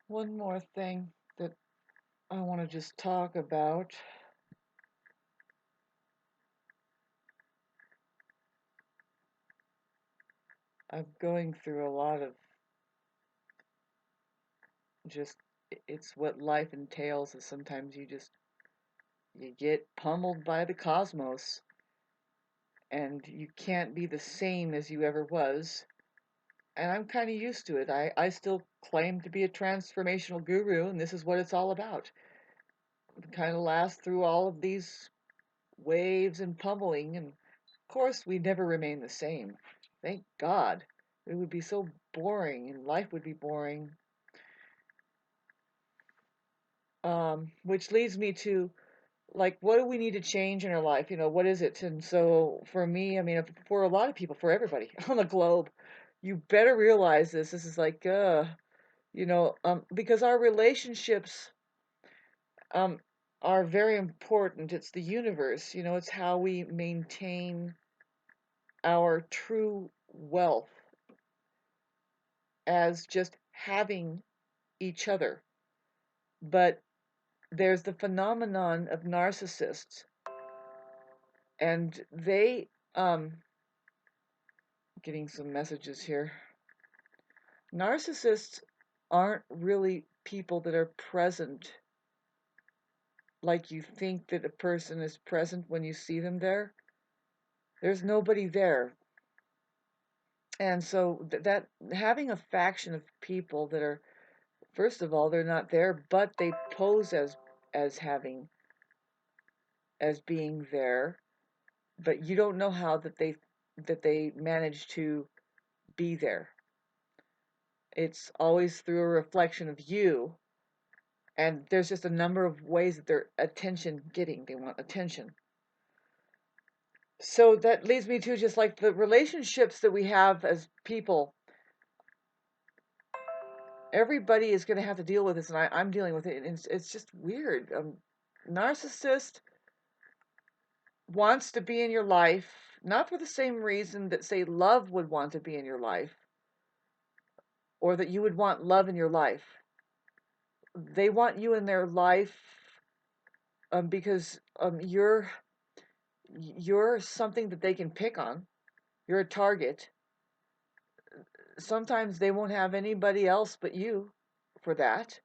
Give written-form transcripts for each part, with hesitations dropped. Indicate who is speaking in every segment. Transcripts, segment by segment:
Speaker 1: One more thing that I want to just talk about. I'm going through a lot of just, it's what life entails, is sometimes you get pummeled by the cosmos and you can't be the same as you ever was. And I'm kind of used to it. I still claim to be a transformational guru, and this is what it's all about. Kind of last through all of these waves and pummeling, and of course, we never remain the same. Thank God. It would be so boring, and life would be boring. Which leads me to, like, what do we need to change in our life? What is it? And so for me, I mean, for a lot of people, for everybody on the globe, you better realize this. This is like, because our relationships um, are very important. It's the universe, it's how we maintain our true wealth as just having each other. But there's the phenomenon of narcissists, and getting some messages here. Narcissists aren't really people that are present like you think that a person is present when you see them there. There's nobody there. And so that having a faction of people that are, first of all, they're not there, but they pose as having, as being there, but you don't know how that they manage to be there. It's always through a reflection of you, and there's just a number of ways that they're attention getting. They want attention. So that leads me to just like the relationships that we have as people. Everybody is going to have to deal with this, and I'm dealing with it. And it's just weird. Narcissist wants to be in your life, not for the same reason that, say, love would want to be in your life, or that you would want love in your life. They want you in their life because you're something that they can pick on. You're a target. Sometimes they won't have anybody else but you for that.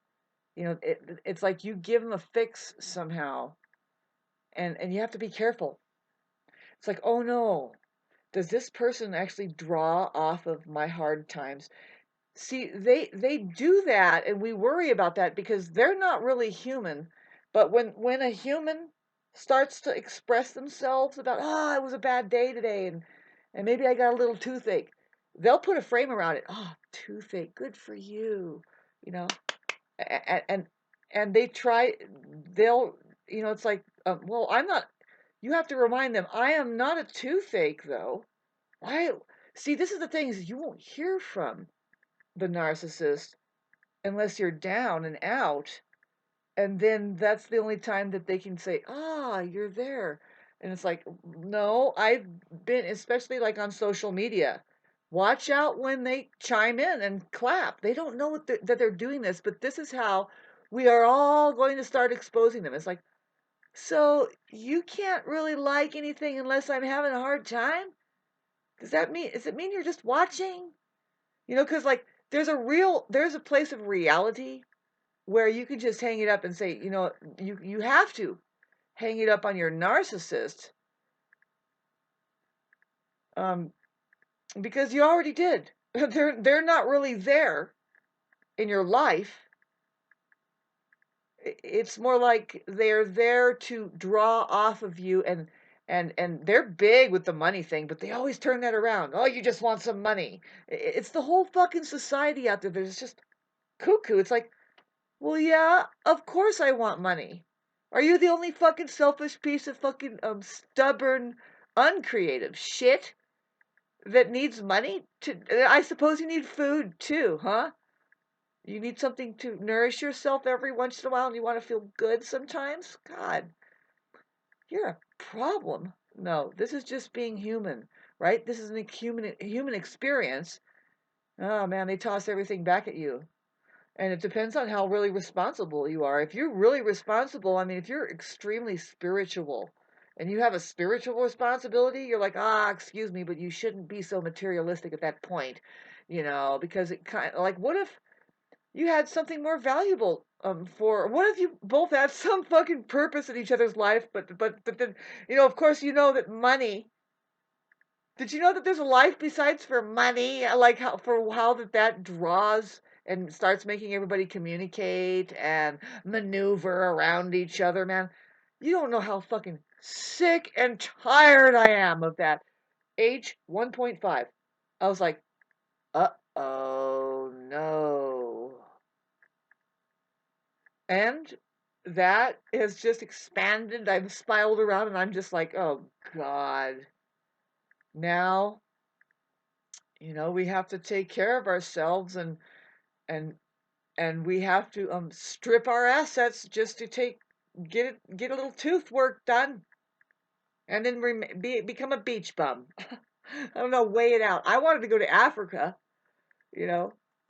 Speaker 1: It's like you give them a fix somehow, and you have to be careful. It's like, oh no, does this person actually draw off of my hard times? See, they do that, and we worry about that because they're not really human. But when a human starts to express themselves about, oh, it was a bad day today, and maybe I got a little toothache, they'll put a frame around it. Oh, toothache, good for you, you know. And they try, they'll, it's like, well, I'm not. You have to remind them, I am not a toothache, though. Why? See, this is the thing, is you won't hear from the narcissist unless you're down and out, and then that's the only time that they can say, ah, you're there. And it's like, no, I've been, especially like on social media, watch out when they chime in and clap. They don't know that they're doing this, but this is how we are all going to start exposing them. It's like, so you can't really like anything unless I'm having a hard time? Does it mean you're just watching? Because like there's a place of reality where you can just hang it up and say, you have to hang it up on your narcissist, um, because you already did. They're not really there in your life. It's more like they're there to draw off of you, and they're big with the money thing, but they always turn that around. Oh, you just want some money. It's the whole fucking society out there that's just cuckoo. It's like, well, yeah, of course I want money. Are you the only fucking selfish piece of fucking stubborn, uncreative shit that needs money? I suppose you need food too, huh? You need something to nourish yourself every once in a while, and you want to feel good sometimes? God, you're a problem. No, this is just being human, right? This is a human experience. Oh man, they toss everything back at you. And it depends on how really responsible you are. If you're really responsible, I mean, if you're extremely spiritual and you have a spiritual responsibility, you're like, excuse me, but you shouldn't be so materialistic at that point, because it kind of like, what if you had something more valuable what if you both had some fucking purpose in each other's life, but then, of course, that money. Did you know that there's a life besides for money? Like how that draws and starts making everybody communicate and maneuver around each other, man. You don't know how fucking sick and tired I am of that. Age 1.5. I was like, uh-oh, no. And that has just expanded. I've spiraled around and I'm just like, oh God. Now we have to take care of ourselves and and we have to strip our assets just to get a little tooth work done and then become a beach bum. I don't know, weigh it out. I wanted to go to Africa,